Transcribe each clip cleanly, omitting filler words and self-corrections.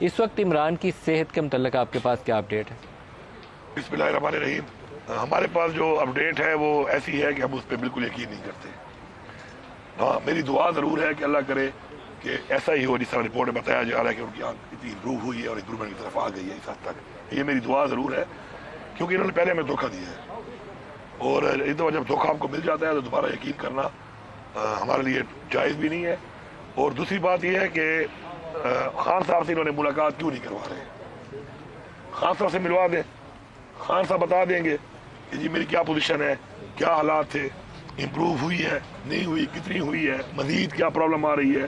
اس وقت عمران کی صحت کے متعلق آپ کے پاس کیا اپڈیٹ ہے؟ بسم اللہ الرحمن الرحیم. ہمارے پاس جو اپڈیٹ ہے وہ ایسی ہے کہ ہم اس پہ بالکل یقین نہیں کرتے. ہاں میری دعا ضرور ہے کہ اللہ کرے کہ ایسا ہی ہو جس طرح رپورٹ میں بتایا جا رہا ہے کہ ان کی آنکھ اتنی امپروو ہوئی ہے اور امپروومنٹ کی طرف آ گئی ہے اس حد تک. یہ میری دعا ضرور ہے کیونکہ انہوں نے پہلے ہمیں دھوکہ دیا ہے اور ایک دفعہ جب دھوکہ آپ کو مل جاتا ہے تو دوبارہ یقین کرنا ہمارے لیے جائز بھی نہیں ہے. اور دوسری بات یہ ہے کہ خان صاحب سے انہوں نے ملاقات کیوں نہیں کروا رہے. خان صاحب سے ملوا دیں, خان صاحب بتا دیں گے کہ جی میری کیا پوزیشن ہے, کیا حالات تھے, امپروو ہوئی ہے نہیں ہوئی, کتنی ہوئی ہے, مزید کیا پرابلم آ رہی ہے,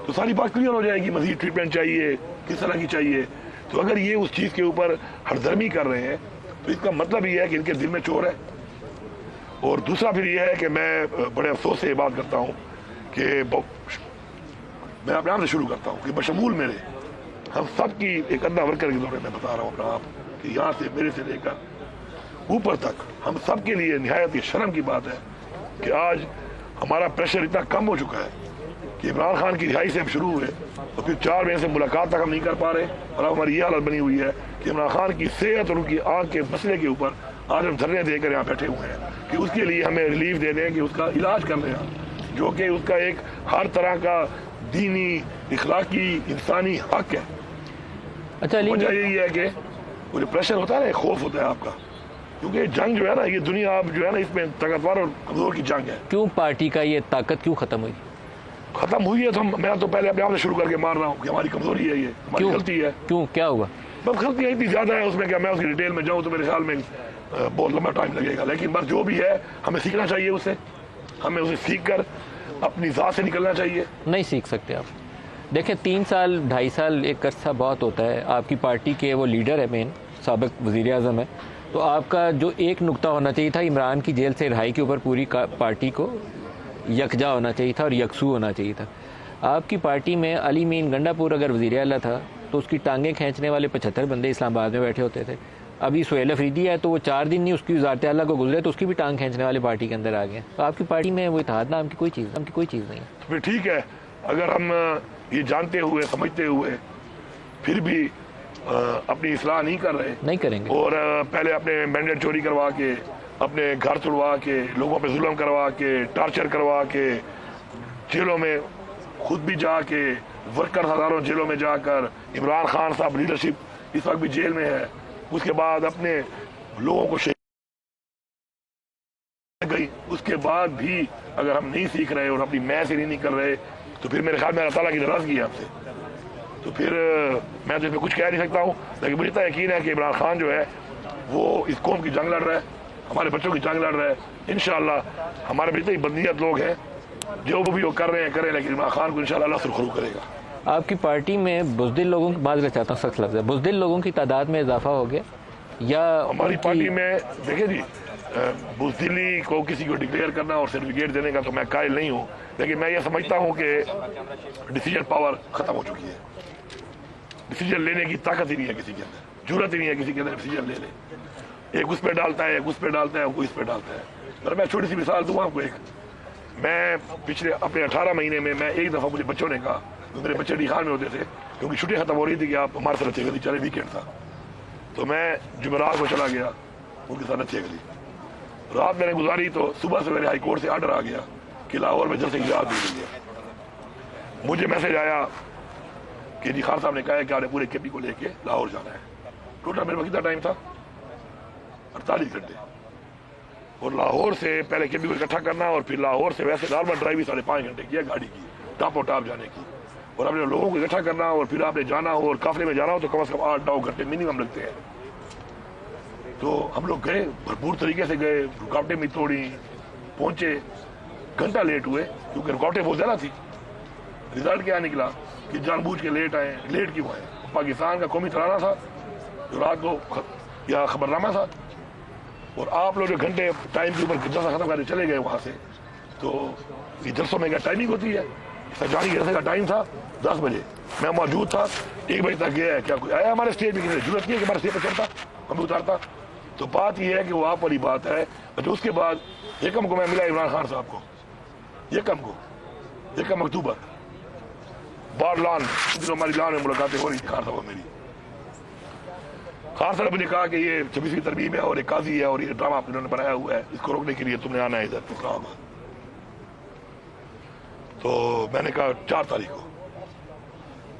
تو ساری بات کلیئر ہو جائے گی. مزید ٹریٹمنٹ چاہیے, کس طرح کی چاہیے. تو اگر یہ اس چیز کے اوپر ہردرمی کر رہے ہیں تو اس کا مطلب یہ ہے کہ ان کے دل میں چور ہے. اور دوسرا پھر یہ ہے کہ میں بڑے افسوس سے یہ بات کرتا ہوں کہ میں اپنے آپ سے شروع کرتا ہوں کہ بشمول میرے ہم سب کی ایک ادنا ورکر کے دورے میں بتا رہا ہوں اپنا آپ کہ یہاں سے میرے سے لے کر اوپر تک ہم سب کے لیے نہایت ہی شرم کی بات ہے کہ آج ہمارا پریشر اتنا کم ہو چکا ہے کہ عمران خان کی رہائی سے ہم شروع ہوئے اور پھر 4 مہینے سے ملاقات تک ہم نہیں کر پا رہے. اور اب ہماری یہ حالت بنی ہوئی ہے کہ عمران خان کی صحت اور ان کی آنکھ کے مسئلے کے اوپر آج ہم دھرنے دے کر یہاں بیٹھے ہوئے ہیں کہ اس کے لیے ہمیں ریلیف دے دیں, کہ اس کا علاج کر رہے ہیں جو کہ اس کا ایک ہر طرح کا دینی, اخلاقی, انسانی حق ہے. اچھا وجہ یہی ہے کہ وہ جو پریشر ہوتا ہے نا, خوف ہوتا ہے آپ کا, کیونکہ جنگ جو ہے نا, یہ دنیا اب جو ہے نا اس میں طاقتور اور کمزور کی جنگ ہے. کیوں پارٹی کا یہ طاقت کیوں ختم ہوئی؟ ختم ہوئی ہے تو میں تو پہلے اپنے آپ سے شروع کر کے مار رہا ہوں کہ ہماری کمزوری ہے, یہ ہماری غلطی ہے. کیوں, کیا ہوا؟ بس غلطیاں اتنی زیادہ ہے اس میں کہ میں اس کی ڈیٹیل میں جاؤں تو میرے خیال میں بہت لمبا ٹائم لگے گا. لیکن بس جو بھی ہے ہمیں سیکھنا چاہیے اس سے, ہمیں اسے سیکھ کر اپنی ذات سے نکلنا چاہیے. نہیں سیکھ سکتے آپ. دیکھیں 3 سال 2.5 سال ایک عرصہ بہت ہوتا ہے. آپ کی پارٹی کے وہ لیڈر ہے, مین سابق وزیر اعظم ہے, تو آپ کا جو ایک نقطہ ہونا چاہیے تھا عمران کی جیل سے رہائی کے اوپر پوری پارٹی کو یکجا ہونا چاہیے تھا اور یکسو ہونا چاہیے تھا. آپ کی پارٹی میں علی مین گنڈا پور اگر وزیر اعلیٰ تھا تو اس کی ٹانگیں کھینچنے والے 75 بندے اسلام آباد میں بیٹھے ہوتے تھے. ابھی سہیل افریدی ہے تو وہ 4 دن نہیں اس کی وزارت اعلیٰ کو گزرے تو اس کی بھی ٹانگ کھینچنے والے پارٹی کے اندر آ گئے. تو آپ کی پارٹی میں وہ اتحاد نام کی کوئی چیز نہیں ہے. پھر ٹھیک ہے, اگر ہم یہ جانتے ہوئے سمجھتے ہوئے پھر بھی اپنی اصلاح نہیں کر رہے, نہیں کریں گے, اور پہلے اپنے مینڈیٹ چوری کروا کے, اپنے گھر توڑوا کے, لوگوں پہ ظلم کروا کے, ٹارچر کروا کے, جیلوں میں خود بھی جا کے, ورکر ہزاروں جیلوں میں جا کر, عمران خان صاحب لیڈرشپ اس وقت بھی جیل میں ہے, اس کے بعد اپنے لوگوں کو گئی, اس کے بعد بھی اگر ہم نہیں سیکھ رہے اور اپنی میں سے نہیں کر رہے تو پھر میرے خیال میں اللہ تعالیٰ کی ناراضگی ہے آپ سے. تو پھر میں تو اس میں کچھ کہہ نہیں سکتا ہوں, لیکن مجھے اتنا یقین ہے کہ عمران خان جو ہے وہ اس قوم کی جنگ لڑ رہا ہے, ہمارے بچوں کی جنگ لڑ رہا ہے. انشاءاللہ ہمارے بھی اتنے بدنیت لوگ ہیں جو وہ بھی وہ کر رہے ہیں کریں, لیکن عمران خان کو انشاءاللہ اللہ سرخرو کرے گا. آپ کی پارٹی میں بزدل لوگوں کی بات چاہتا ہوں, سخت لفظ ہے, بزدل لوگوں کی تعداد میں اضافہ ہو گیا یا ہماری پارٹی میں؟ دیکھیں جی, بزدلی کو کسی کو ڈکلیئر کرنا اور سرٹیفکیٹ دینے کا تو میں قائل نہیں ہوں, لیکن میں یہ سمجھتا ہوں کہ ڈیسیجن پاور ختم ہو چکی ہے. ڈیسیجن لینے کی طاقت ہی نہیں ہے کسی کے اندر, جرات ہی نہیں ہے کسی کے اندر ڈیسیجن لے لے. ایک اس پہ ڈالتا ہے, ایک اس پہ ڈالتا ہے, کوئی اس پہ ڈالتا ہے. اور میں چھوٹی سی مثال دوں آپ کو. میں پچھلے اپنے 18 مہینے میں ایک دفعہ مجھے بچوں نے کہا, میرے بچے ڈیخان میں ہوتے تھے کیونکہ چھٹیاں ختم ہو رہی تھی کہ آپ ہمارے ساتھ اچھے گلی چلے, ویکینڈ تھا, تو میں جمعرات کو چلا گیا ان کے ساتھ اچھے گلی. رات میں نے گزاری تو صبح سے میرے ہائی کورٹ سے آرڈر آ گیا کہ لاہور میں جلسے کی رات دی گئی. مجھے میسج آیا کہ جی خان صاحب نے کہا ہے کہ آپ نے پورے کے پی کو لے کے لاہور جانا ہے. ٹوٹل میرے پاس کتنا ٹائم تھا؟ 48 گھنٹے. اور لاہور سے پہلے کے پی کو اکٹھا کرنا اور پھر لاہور سے ویسے نارمل ڈرائیو 5.5 گھنٹے کیا گاڑی کی, ٹاپ و ٹاپ جانے کی, اور اپنے لوگوں کو اکٹھا کرنا اور پھر آپ نے جانا ہو اور قافلے میں جانا ہو تو کم از کم 8-9 گھنٹے منیمم لگتے ہیں. تو ہم لوگ گئے, بھرپور طریقے سے گئے, رکاوٹیں بھی توڑی, پہنچے, گھنٹہ لیٹ ہوئے کیونکہ رکاوٹیں بہت زیادہ تھی. رزلٹ کیا نکلا کہ جان بوجھ کے لیٹ آئے. لیٹ کیوں آئے؟ پاکستان کا قومی ترانہ تھا جو رات کو یا خبرنامہ تھا, اور آپ لوگ جو گھنٹے ٹائم کے اوپر جلسہ ختم کرنے چلے گئے وہاں سے. تو یہ جلسوں میں کیا ٹائمنگ ہوتی ہے؟ سرجانی جلسے کا ٹائم تھا 10 بجے, میں موجود تھا 1 بجے تک گیا ہے. کیا کوئی آیا ہمارے اسٹیج پہ؟ ضرورت نہیں ہے کہ ہمارے اسٹیج پہ چڑھتا, ہم بھی اتارتا. تو بات یہ ہے کہ وہ آپ والی بات ہے. تو اس کے بعد یکم کو میں ملا عمران خان صاحب کو, یکم اکتوبر बार लॉन, जो हमारी लॉन में मुलाकातें हो रही थी खान साहब मेरी। खान साहब ने कहा कि ये 26वीं तरमीम है और एक काजी है और ये ड्रामा इन्होंने बनाया हुआ है, इसको रोकने के लिए तुमने आना है इधर इस्लामाबाद। तो मैंने कहा 4 तारीख को।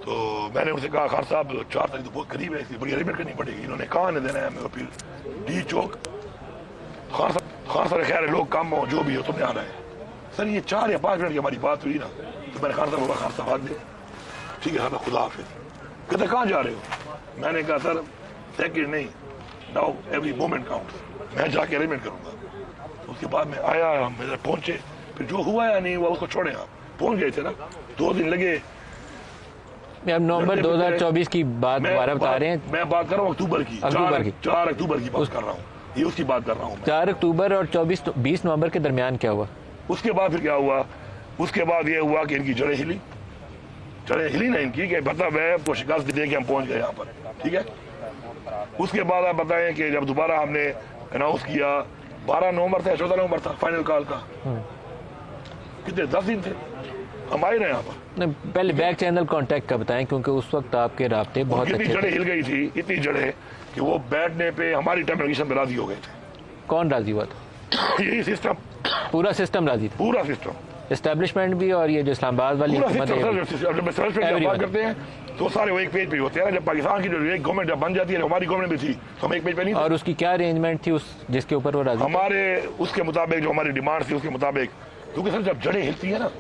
तो मैंने उनसे कहा खान साहब 4 तारीख तो बहुत करीब है, इसलिए बड़ी अरेंजमेंट करनी पड़ेगी। इन्होंने कहा ने देना है मेरे फिर डी चौक। खान साहब खैर है, लोग कम हो जो भी हो तुमने आना है। सर ये 4 या 5 मिनट की हमारी बात हुई ना, तो मैंने खान साहब आग दे, ठीक है साहब खुदा हाफिज। कहते कहाँ जा रहे हो? मैंने कहा सर सेकंड नहीं, नाउ एवरी मोमेंट काउंट, मैं जाके अरेंजमेंट करूंगा। उसके बाद में आया, हम इधर पहुंचे, फिर जो हुआ या नहीं हुआ उसको छोड़े। आप पहुंच गए थे ना, 2 दिन लगे। अब नवंबर 2024 की बात दोबारा बता रहे हैं। मैं बात कर रहा हूँ अक्टूबर की, 4 अक्टूबर की बात कर रहा हूँ, ये उसकी बात कर रहा हूँ। 4 अक्टूबर और 20 नवंबर के दरमियान क्या हुआ? उसके बाद फिर क्या हुआ? उसके बाद ये हुआ कि इनकी जड़ें हिली ना इनकी, कि मतलब है तो शिकायत दे के हम पहुंच गए यहाँ पर, ठीक है। उसके बाद आप बताएं कि जब दोबारा हमने अनाउंस किया, 12 नवंबर था, 14 नवंबर था फाइनल कॉल का, कितने 10 दिन थे हम आए रहे यहाँ पर। पहले बैक चैनल कांटेक्ट का बताएं, क्योंकि उस वक्त आपके राब्ते बहुत इतनी जड़ें हिल गई थी, इतनी जड़ें कि वो बैठने पे हमारी टर्मिनेशन पे राजी हो गए थे। कौन राजी हुआ था? यही सिस्टम, पूरा सिस्टम राजी था, पूरा सिस्टम, एस्टेब्लिशमेंट भी और ये जो इस्लामाबाद वाली हुकूमत है, बात करते हैं तो सारे वो एक पेज पे होते हैं। जब पाकिस्तान की जो एक गवर्नमेंट जब बन जाती है, हमारी गवर्नमेंट भी थी, तो हम एक पेज पे नहीं। और उसकी क्या अरेंजमेंट थी उस जिसके ऊपर वो राजी? हमारे उसके मुताबिक जो हमारी डिमांड थी उसके मुताबिक, क्योंकि सर जब जड़ें हिलती है ना,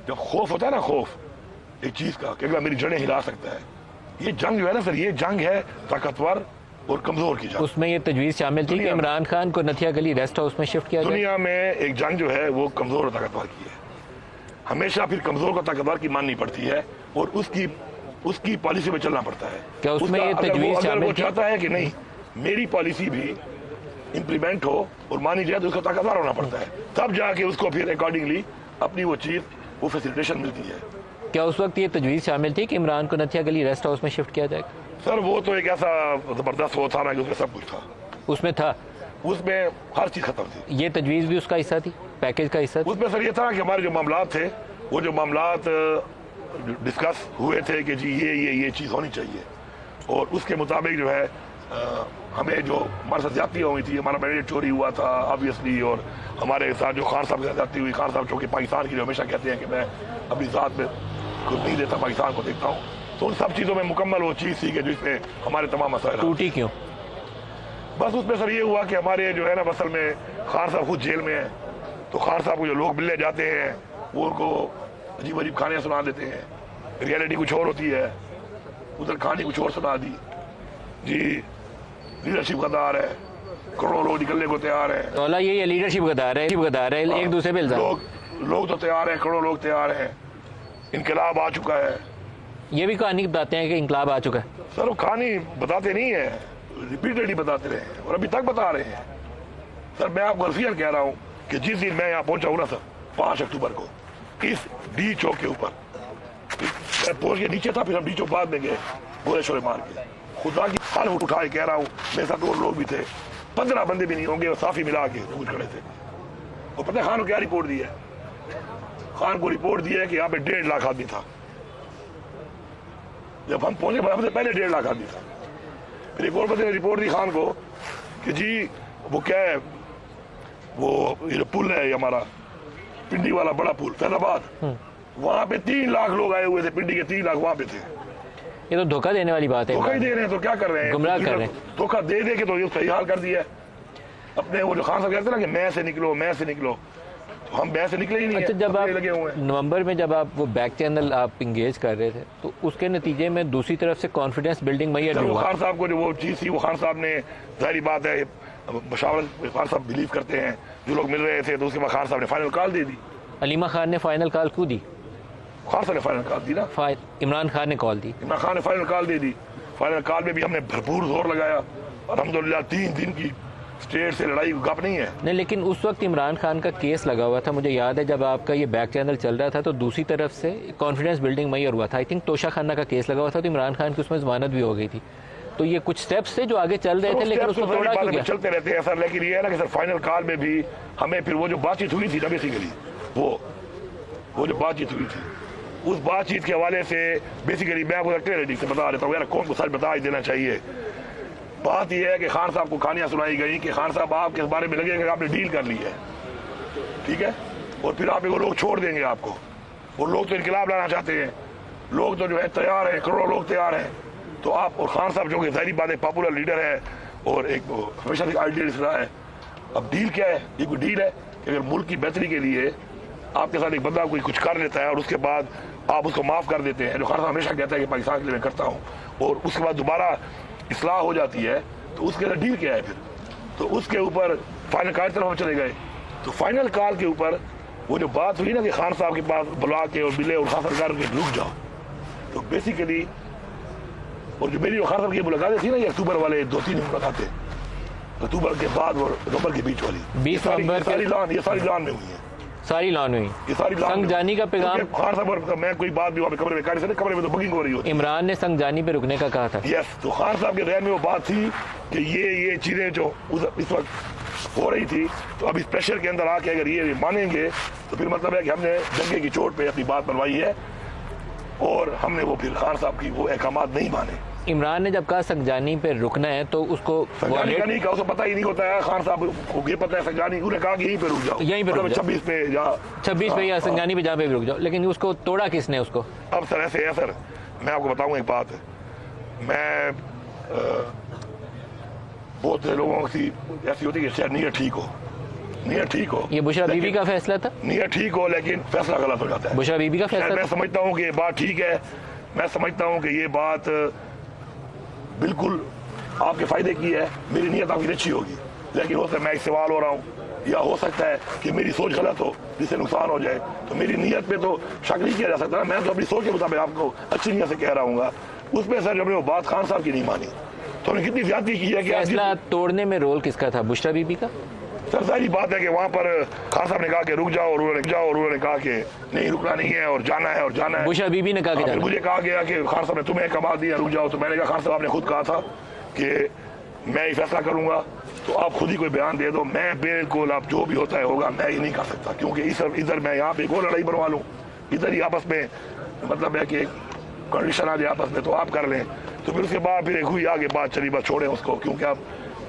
जब खौफ होता है ना, खौफ एक चीज का कि अगला मेरी जड़ें हिला सकता है, ये जंग जो है ना सर, ये जंग है ताकतवर और कमजोर की जंग। उसमें ये तजवीज शामिल थी कि इमरान खान को नथिया गली रेस्ट हाउस में शिफ्ट किया जाए। दुनिया में एक जंग जो है वो कमजोर और ताकतवर की है, हमेशा फिर कमजोर को ताकतवर की माननी पड़ती है और उसकी पॉलिसी में चलना पड़ता है। क्या उसमें ये तजवीज शामिल वो चाहता है कि नहीं मेरी पॉलिसी भी इम्प्लीमेंट हो और मानी जाए, तो उसको ताकतवर होना पड़ता है, तब जाके उसको फिर अकॉर्डिंगली अपनी वो चीज वो फैसिलिटेशन मिलती है। क्या उस वक्त ये तजवीज शामिल थी कि इमरान को नथिया गली रेस्ट हाउस में शिफ्ट किया जाएगा? सर वो तो एक ऐसा जबरदस्त वो था ना कि उसमें सब कुछ था, उसमें था, उसमें हर चीज खत्म थी। ये तजवीज भी उसका हिस्सा थी, पैकेज का हिस्सा? उसमें सर ये था कि हमारे जो मामलात थे, वो जो मामलात डिस्कस हुए थे कि जी ये चीज होनी चाहिए, और उसके मुताबिक जो है हमें जो हमारे साथ ज्यादतियाँ हुई थी, हमारा मैंडेट चोरी हुआ था ऑब्वियसली, और हमारे साथ जो खान साहब के साथ ज्यादती हुई, खान साहब चूँकि पाकिस्तान की जो हमेशा कहते हैं कि मैं अपनी ज़ात में कुछ नहीं देता, पाकिस्तान को देखता हूँ, तो उन सब चीज़ों में मुकम्मल वो चीज़ थी कि जिसमें हमारे तमाम मसाइल टूटी। क्यों? बस उसमें सर ये हुआ कि हमारे जो है ना असल में खान साहब खुद जेल में है, तो खान साहब को जो लोग मिलने जाते हैं वो उनको अजीब अजीब कहानियाँ सुना देते हैं, रियलिटी कुछ और होती है, उधर कहानी कुछ और सुना दी। जी लीडरशिप गद्दार है, करोड़ों लोग निकलने को तैयार है। तो यही है, लीडरशिप गद्दार है, एक दूसरे पे इल्जाम। लोग तो तैयार हैं, करोड़ों लोग तैयार हैं, इनकलाब आ चुका है। ये भी कहानी बताते हैं कि इनकलाब आ चुका है। सर वो कहानी बताते नहीं है, रिपीटेडली बताते रहे हैं और अभी तक बता रहे हैं। सर मैं आपको रफियन कह रहा हूँ कि जिस दिन मैं यहाँ पहुंचा हूँ ना सर 5 अक्टूबर को, इस डी चौक के ऊपर मैं पहुंच के नीचे था, फिर हम डी चौक बाद में गए गोले शोले मार के, खुदा की हाल उठाए कह रहा हूँ, मेरे साथ और लोग भी थे, 15 बंदे भी नहीं होंगे, और साफी मिला के कुछ खड़े थे। और पता है खान को क्या रिपोर्ट दी है? खान को रिपोर्ट दी है कि यहाँ पे 1.5 लाख आदमी था। जब हम पहुंचे हमसे पहले 1.5 लाख आदमी था। फिर एक और बंदे ने रिपोर्ट दी खान को कि जी वो क्या है, वो ये जो पुल है हमारा पिंडी वाला बड़ा पुल फैजाबाद, वहां पे 3 लाख लोग आए हुए थे, पिंडी के 3 लाख वहां पे थे। ये तो धोखा देने वाली बात है। धोखा ही दे रहे हैं तो क्या कर रहे हैं, गुमराह कर रहे हैं। धोखा दे दे के तो ये सही हाल कर दिया है अपने। वो जो खान साहब कहते हैं ना कि मैं से निकलो, तो हम मैं से निकले ही नहीं। अच्छा, जब आप लगे हुए हैं नवंबर में जब आप वो बैक चैनल आप इंगेज कर रहे थे, तो उसके नतीजे में दूसरी तरफ से कॉन्फिडेंस बिल्डिंग मैयर हुआ। खान साहब को जो वो चीज थी, वो खान साहब ने, जाहिर बात है मशावरत खान साहब बिलीव करते हैं, जो लोग मिल रहे थे, तो उसके बाद खान साहब ने फाइनल कॉल दे दी। अलीमा खान ने फाइनल कॉल क्यों दी? खान साहब ने फाइनल कॉल दी ना, इमरान खान ने कॉल दी। इमरान खान ने फाइनल कॉल दे दी। फाइनल कॉल में भी हमने भरपूर जोर लगाया, अल्हम्दुलिल्लाह 3 दिन की स्टेट से लड़ाई गप नहीं है। नहीं, लेकिन उस वक्त इमरान खान का केस लगा हुआ था, मुझे याद है जब आपका ये बैक चैनल चल रहा था, तो दूसरी तरफ से कॉन्फिडेंस बिल्डिंग मैयर हुआ था। आई थिंक तोशा खाना का केस लगा हुआ था, तो इमरान खान की उसमें जमानत भी हो गई थी। तो ये कुछ स्टेप्स थे जो आगे चल रहे थे, लेकिन उसको तोड़ा क्यों गया? चलते रहते हैं सर, लेकिन ये है ना कि सर फाइनल कॉल में भी हमें फिर वो जो बातचीत हुई थी ना, बेसिकली वो जो बातचीत हुई थी उस बातचीत के हवाले से बेसिकली मैं आपको क्लियरिटी से बता देता हूँ यार, कौन को सच बता ही देना चाहिए। बात यह है कि खान साहब को कहानियां सुनाई गई कि खान साहब आपके इस बारे में लगेगा कि आपने डील कर ली है, ठीक है, और फिर आप वो लोग छोड़ देंगे आपको। वो लोग तो इनकलाब लाना चाहते हैं, लोग तो जो है तैयार हैं, करोड़ों लोग तैयार हैं। तो आप और खान साहब जो कि ज़ाहिर बात है पॉपुलर लीडर है और एक हमेशा से आइडियलिस्ट रहा है। अब डील क्या है? ये कोई डील है कि अगर मुल्क की बेहतरी के लिए आपके साथ एक बंदा कोई कुछ कर लेता है और उसके बाद आप उसको माफ़ कर देते हैं, जो खान साहब हमेशा कहता है कि पाकिस्तान के लिए मैं करता हूँ, और उसके बाद दोबारा इस्लाह हो जाती है, तो उसके अंदर डील क्या है फिर? तो उसके ऊपर फाइनल कॉल की तरफ हम चले गए। तो फाइनल कॉल के ऊपर वो जो बात हुई ना कि खान साहब के पास बुला के और मिले और खान सरकार के रुक जाओ, तो बेसिकली और जो मेरी खान साहब की मुलाकातें थी ना, ये अक्टूबर वाले 2-3 मुलाकातें, अक्टूबर के बाद और नवंबर के बीच वाली, 20 नवंबर ये सारी लान में हुई है, सारी लॉन हुई। ये सारी संगजानी का पैगाम खान साहब और मैं कोई बात भी वहाँ पे कमरे में कार्य से कमरे में तो बुकिंग हो रही होती। इमरान ने संगजानी पे रुकने का कहा था। यस, तो खान साहब के जहन में वो बात थी कि ये चीजें जो इस वक्त हो रही थी, तो अब इस प्रेशर के अंदर आके अगर ये मानेंगे तो फिर मतलब है कि हमने दंगे की चोट पे अपनी बात बनवाई है और हमने वो फिर खान साहब की वो अहकामात नहीं माने। इमरान ने जब कहा संगजानी पे रुकना है तो उसको संगजानी का नहीं कहा, उसको पता ही नहीं होता है। खान साहब को ये पता है संगजानी, उन्हें कहा कि यहीं पे रुक जाओ, यहीं पे रुक जाओ, 26 पे या 26 पे या संगजानी पे जहाँ पे भी रुक जाओ, लेकिन उसको तोड़ा किसने उसको? अब सर ऐसे है सर, मैं आपको बताऊँ एक बात, मैं बहुत से लोगों की ऐसी होती है कि शायद नीयत ठीक हो, नीयत ठीक हो। ये बुशरा बीबी का फैसला था, नीयत ठीक हो लेकिन फैसला गलत हो जाता है। बुशरा बीबी का फैसला मैं समझता हूँ कि ये बात ठीक है, मैं समझता हूँ कि ये बात बिल्कुल आपके फायदे की है, मेरी नीयत आपकी अच्छी होगी, लेकिन हो सकता है मैं सवाल हो रहा हूँ, या हो सकता है कि मेरी सोच गलत हो जिससे नुकसान हो जाए, तो मेरी नीयत पे तो शक नहीं किया जा सकता ना। मैं तो अपनी सोच के मुताबिक आपको अच्छी नीयत से कह रहा हूँ। उसमें सर जब वो बात खान साहब की नहीं मानी तो उन्होंने कितनी ज्यादती की है कि फैसला तोड़ने में रोल किसका था? बुशरा बीबी का? सर सारी बात है कि वहाँ पर खान साहब ने कहा कि रुक जाओ और उन्होंने कहा कि नहीं रुकना नहीं है और जाना है और जाना है। बुशरा बीबी ने कहा कि मुझे कहा गया कि खान साहब ने तुम्हें कमा दिया रुक जाओ, तो मैंने कहा खान साहब आपने खुद कहा था कि मैं ही फैसला करूंगा, तो आप खुद ही कोई बयान दे दो, मैं बिल्कुल आप जो भी होता है होगा, मैं ये नहीं कर सकता, क्योंकि इधर मैं यहाँ पे एक और लड़ाई बनवा लूँ, इधर ही आपस में मतलब है कि कंडीशन आ जाए आपस में, तो आप कर लें। तो फिर उसके बाद फिर एक हुई आगे बात चली, बस छोड़े उसको, क्योंकि अब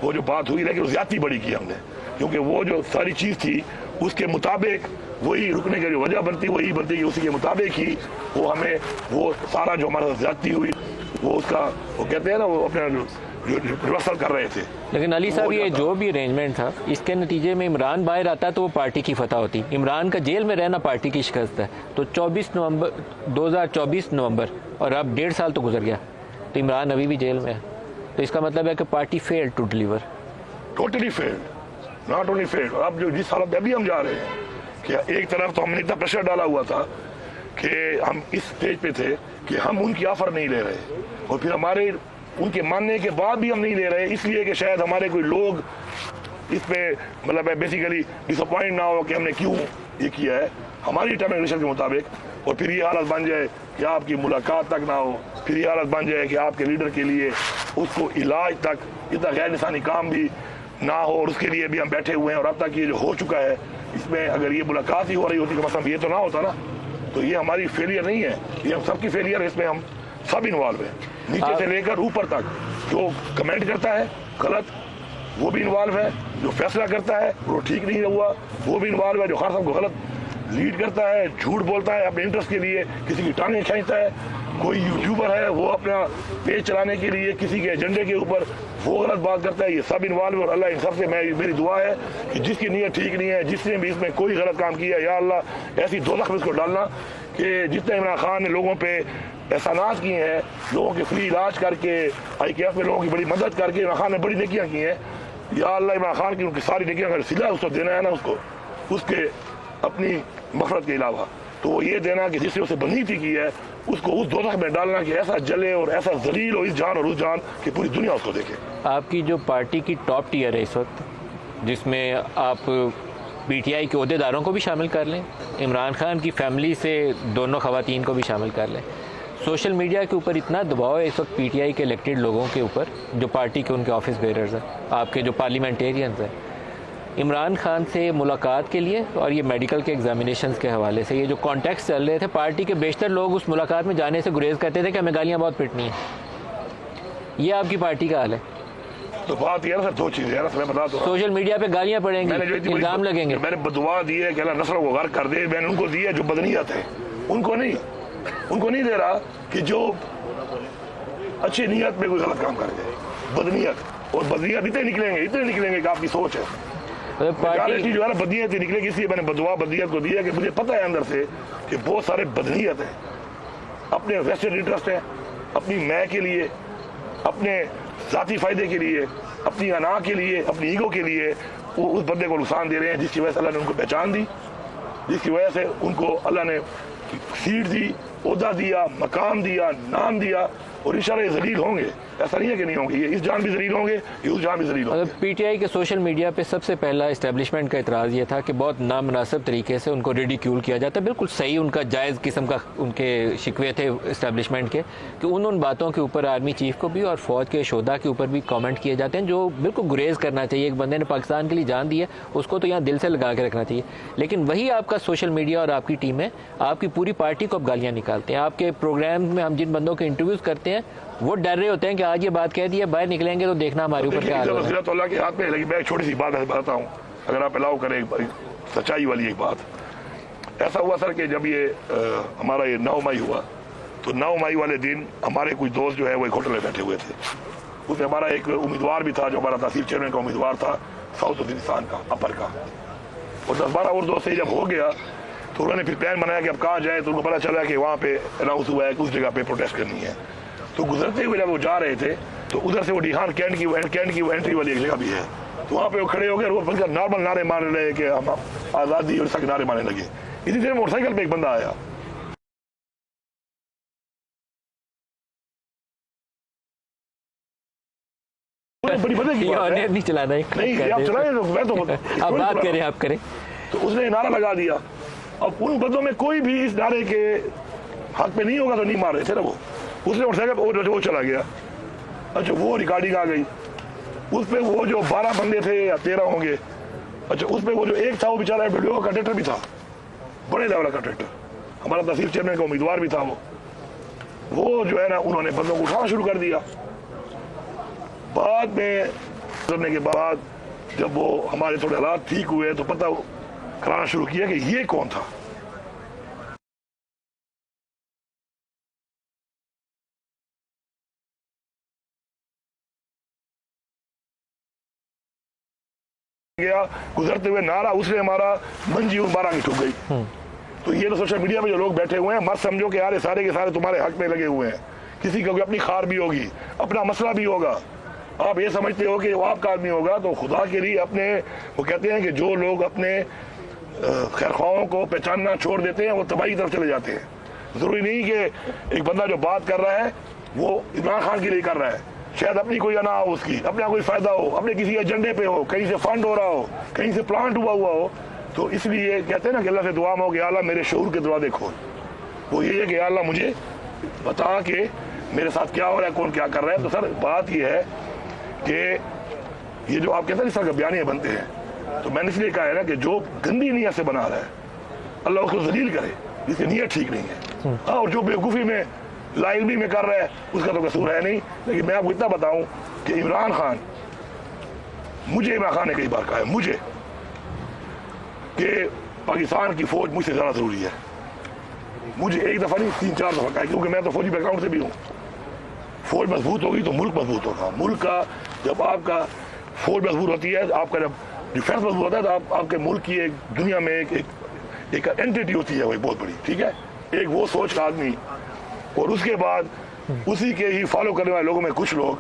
वो जो बात हुई लेकिन ज्यादती बड़ी की हमने, क्योंकि वो जो सारी चीज़ थी उसके मुताबिक वही रुकने की जो वजह बनती वही बनती कि उसी के मुताबिक ही वो हमें वो सारा जो हमारे साथ ज्यादती हुई वो उसका वो कहते हैं ना वो अपना रिवर्सल कर रहे थे। लेकिन अली साहब ये जो भी अरेंजमेंट था इसके नतीजे में इमरान बाहर आता तो वो पार्टी की फतह होती, इमरान का जेल में रहना पार्टी की शिकस्त है। तो 2024 नवंबर और अब 1.5 साल तो गुजर गया, तो इमरान अभी भी जेल में है, तो इसका मतलब है कि party failed to deliver, totally failed, not only failed. अब जो जिस हालत में अभी हम जा रहे हैं कि एक तरफ तो हमने इतना प्रेशर डाला हुआ था कि हम इस स्टेज पे थे कि हम उनकी ऑफर नहीं ले रहे, और फिर हमारे उनके मानने के बाद भी हम नहीं ले रहे इसलिए कि शायद हमारे कोई लोग इस पे मतलब बेसिकली डिसअपॉइंट ना हो कि हमने क्यों ये किया है हमारी टर्म एंड कंडीशन के मुताबिक, और फिर ये हालत बन जाए कि आपकी मुलाकात तक ना हो, फिर ये हालत बन जाए कि आपके लीडर के लिए उसको इलाज तक इतना गैर इंसानी काम भी ना हो, और उसके लिए भी हम बैठे हुए हैं। और अब तक ये जो हो चुका है इसमें अगर ये मुलाकात ही हो रही होती तो मतलब ये तो ना होता ना, तो ये हमारी फेलियर नहीं है, ये हम सबकी फेलियर है, इसमें हम सब इन्वॉल्व है, नीचे से लेकर ऊपर तक। जो कमेंट करता है गलत वो भी इन्वॉल्व है, जो फैसला करता है वो ठीक नहीं हुआ वो भी इन्वॉल्व है, जो खान साहब को गलत लीड करता है, झूठ बोलता है अपने इंटरेस्ट के लिए, किसी की टांगें खींचता है, कोई यूट्यूबर है वो अपना पेज चलाने के लिए किसी के एजेंडे के ऊपर वो गलत बात करता है, ये सब इन्वॉल्व है। और अल्लाह इन सब से मेरी दुआ है कि जिसकी नीयत ठीक नहीं है, जिसने भी इसमें कोई गलत काम किया, या अल्लाह ऐसी दोज़ख में इसको डालना कि जितने इमरान खान ने लोगों पे एहसानात किए हैं, लोगों के फ्री इलाज करके, IKF में लोगों की बड़ी मदद करके इमरान खान ने बड़ी नेकियां की हैं, या अल्लाह इमरान खान की उनकी सारी नेकियां का सिला उसको देना है ना, उसको उसके अपनी मफरत के अलावा तो वो ये देना कि जिससे उसे बनीती की है उसको उस दोज़ख में डालना कि ऐसा जले और ऐसा जलील हो इस जान और उस जान कि पूरी दुनिया उसको देखे। आपकी जो पार्टी की टॉप टियर है इस वक्त, जिसमें आप PTI के अहदेदारों को भी शामिल कर लें, इमरान खान की फैमिली से दोनों ख़वातीन को भी शामिल कर लें, सोशल मीडिया के ऊपर इतना दबाव है इस वक्त PTI के इलेक्टेड लोगों के ऊपर जो पार्टी के उनके ऑफिस बेरर्स हैं, आपके जो पार्लियामेंटेरियंस हैं, عمران خان سے ملاقات کے لیے اور یہ میڈیکل کے ایگزامینیشنز کے حوالے سے یہ جو کانٹیکس چل رہے تھے، پارٹی کے بیشتر لوگ اس ملاقات میں جانے سے گریز کرتے تھے کہ ہمیں گالیاں بہت پٹنی ہیں. یہ آپ کی پارٹی کا حال ہے. تو بات یہ ہے نا سر، دو چیزیں ہیں نا، میں بتا دوں. سوشل میڈیا پہ گالیاں پڑیں گی، الزام لگیں گے. میں نے بدعا دی ہے کہ اللہ نسلوں کو غرق کر دے. میں نے ان کو دی ہے جو بدنیت ہے، ان کو نہیں دے رہا کہ جو اچھی نیت میں کوئی غلط کام کر دے. بدنیت اور بدنیت اتنے نکلیں گے کہ آپ کی سوچ ہے. پارٹی جو ہے نا بدنیت ہی نکلے گی. اس لیے میں نے بدعا بدنیت کو دی ہے کہ مجھے پتہ ہے اندر سے کہ بہت سارے بدنیت ہیں، اپنے ویسٹرن انٹرسٹ ہیں، اپنی میں کے لیے، اپنے ذاتی فائدے کے لیے، اپنی انا کے لیے، اپنی ایگو کے لیے وہ اس بندے کو نقصان دے رہے ہیں، جس کی وجہ سے اللہ نے ان کو پہچان دی، جس کی وجہ سے ان کو اللہ نے سیٹ دی، عہدہ دیا، مقام دیا، نام دیا. اور انشاءاللہ یہ ذلیل ہوں گے. ایسا نہیں ہے کہ نہیں ہوں گے. یہ اس جان بھی ذلیل ہوں گے، یہ اس جان بھی ذلیل ہوں گے. پی ٹی آئی کے سوشل میڈیا پہ سب سے پہلا اسٹیبلشمنٹ کا اعتراض یہ تھا کہ بہت نامناسب طریقے سے ان کو ریڈیکیول کیا جاتا ہے. بالکل صحیح، ان کا جائز قسم کا ان کے شکوے تھے اسٹیبلشمنٹ کے کہ ان باتوں کے اوپر آرمی چیف کو بھی اور فوج کے شہدا کے اوپر بھی کامنٹ کیے جاتے ہیں جو بالکل گریز کرنا چاہیے. ایک بندے نے پاکستان کے لیے جان دی ہے، اس کو تو یہاں دل سے لگا کے رکھنا چاہیے. لیکن وہی آپ کا سوشل میڈیا اور آپ کی ٹیم ہے، آپ کی پوری پارٹی کو اب گالیاں نکالتے ہیں. آپ کے پروگرام میں ہم جن بندوں کے انٹرویوز کرتے ہیں وہ ڈر رہے ہوتے ہیں کہ آج یہ بات کہہ دی ہے، باہر نکلیں گے تو دیکھنا ہمارے اوپر کیا حال ہے. اللہ کے ہاتھ میں. لیکن میں ایک چھوٹی سی بات بتاتا ہوں، اگر آپ الاؤ کریں سچائی والی ایک بات. ایسا ہوا سر کہ جب یہ ہمارا یہ 9 مئی ہوا تو 9 مئی والے دن ہمارے کچھ دوست جو ہے وہ ایک ہوٹل میں بیٹھے ہوئے تھے. اس میں ہمارا ایک امیدوار بھی تھا جو ہمارا تحصیل چیئرمین کا امیدوار تھا، ساؤتھ وزیرستان کا، اپر کا. اور 10-12 اور دوست سے جب ہو گیا تو انہوں نے پھر پلان بنایا کہ اب کہاں جائے. تو ان کو پتا چلا کہ وہاں پہ اناؤنس ہوا ہے کہ اس جگہ پہ پروٹیسٹ کرنی ہے. تو گزرتے ہوئے جب وہ جا رہے تھے تو ادھر سے وہ ڈیہان کینٹ کی انٹری والی ایک جگہ بھی ہے، تو وہاں پہ وہ کھڑے ہو گئے اور وہ نارمل نعرے مارنے لگے کہ ہم آزادی اور سخت نعرے مارنے لگے. اسی طرح موٹر سائیکل پہ ایک بندہ آیا، بڑی بدے کی بات ہے، نہیں چلانا نہیں آپ چلائیں تو میں تو آپ بات کریں، آپ کریں. تو اس نے نعرہ لگا دیا. اب ان بندوں میں کوئی بھی اس نعرے کے حق پہ نہیں ہوگا تو نہیں مار رہے تھے نا. اس نے موٹر سائیکل پہ وہ چلا گیا. اچھا وہ ریکارڈنگ آ گئی. اس پہ وہ جو 12 بندے تھے یا 13 ہوں گے، اچھا اس پہ وہ جو ایک تھا وہ بیچارہ ویڈیو کا کنڈکٹر بھی تھا، بڑے لیول کا کنڈکٹر، ہمارا تحصیل چیئرمین کا امیدوار بھی تھا. وہ جو ہے نا انہوں نے بندوں کو اٹھانا شروع کر دیا. بعد میں گزرنے کے بعد جب وہ ہمارے تھوڑے حالات ٹھیک ہوئے تو پتہ کرانا شروع کیا کہ یہ کون تھا. گیا گزرتے ہوئے نعرہ اس نے ہمارا منجی اور 12 کی ٹھک گئی. تو یہ تو سوشل میڈیا میں جو لوگ بیٹھے ہوئے ہیں مت سمجھو کہ یار یہ سارے کے سارے تمہارے حق میں لگے ہوئے ہیں. کسی کو اپنی خار بھی ہوگی، اپنا مسئلہ بھی ہوگا. آپ یہ سمجھتے ہو کہ وہ آپ کا آدمی ہوگا تو خدا کے لیے اپنے، وہ کہتے ہیں کہ جو لوگ اپنے خیرخواہوں کو پہچاننا چھوڑ دیتے ہیں وہ تباہی کی طرف چلے جاتے ہیں. ضروری نہیں کہ ایک بندہ جو بات کر رہا ہے وہ عمران خان کے لیے کر رہا ہے، شاید اپنی کوئی انا ہو، اس کی اپنا کوئی فائدہ ہو، اپنے کسی ایجنڈے پہ ہو، کہیں سے فنڈ ہو رہا ہو، کہیں سے پلانٹ ہوا ہو. تو اس لیے کہتے ہیں نا کہ اللہ سے دعا مانگو کہ اللہ میرے شعور کے دروازے کھول. وہ یہ ہے کہ اللہ مجھے بتا کہ میرے ساتھ کیا ہو رہا ہے، کون کیا کر رہا ہے. تو سر بات یہ ہے کہ یہ جو آپ کہتے ہیں اس طرح کے بیانیے بنتے ہیں، تو میں نے اس لیے کہا ہے نا کہ جو گندی نیت سے بنا رہا ہے اللہ اس کو ذلیل کرے، جس کی نیت ٹھیک نہیں ہے. اور جو بیوقوفی میں لا علمی میں کر رہا ہے اس کا تو قصور ہے نہیں. لیکن میں آپ کو اتنا بتاؤں کہ عمران خان نے کئی بار کہا ہے مجھے کہ پاکستان کی فوج مجھ سے زیادہ ضروری ہے. مجھے ایک دفعہ نہیں 3-4 دفعہ کہا ہے، کیونکہ میں تو فوجی بیک گراؤنڈ سے بھی ہوں. فوج مضبوط ہوگی تو ملک مضبوط ہوگا. ملک کا جب آپ کا فوج مضبوط ہوتی ہے، آپ کا جب ڈیفینس مضبوط ہوتا ہے تو آپ کے ملک کی ایک دنیا میں ایک اینٹیٹی ہوتی ہے وہ بہت بڑی. ٹھیک ہے، ایک وہ سوچ کا آدمی. اور اس کے بعد اسی کے ہی فالو کرنے والے لوگوں میں کچھ لوگ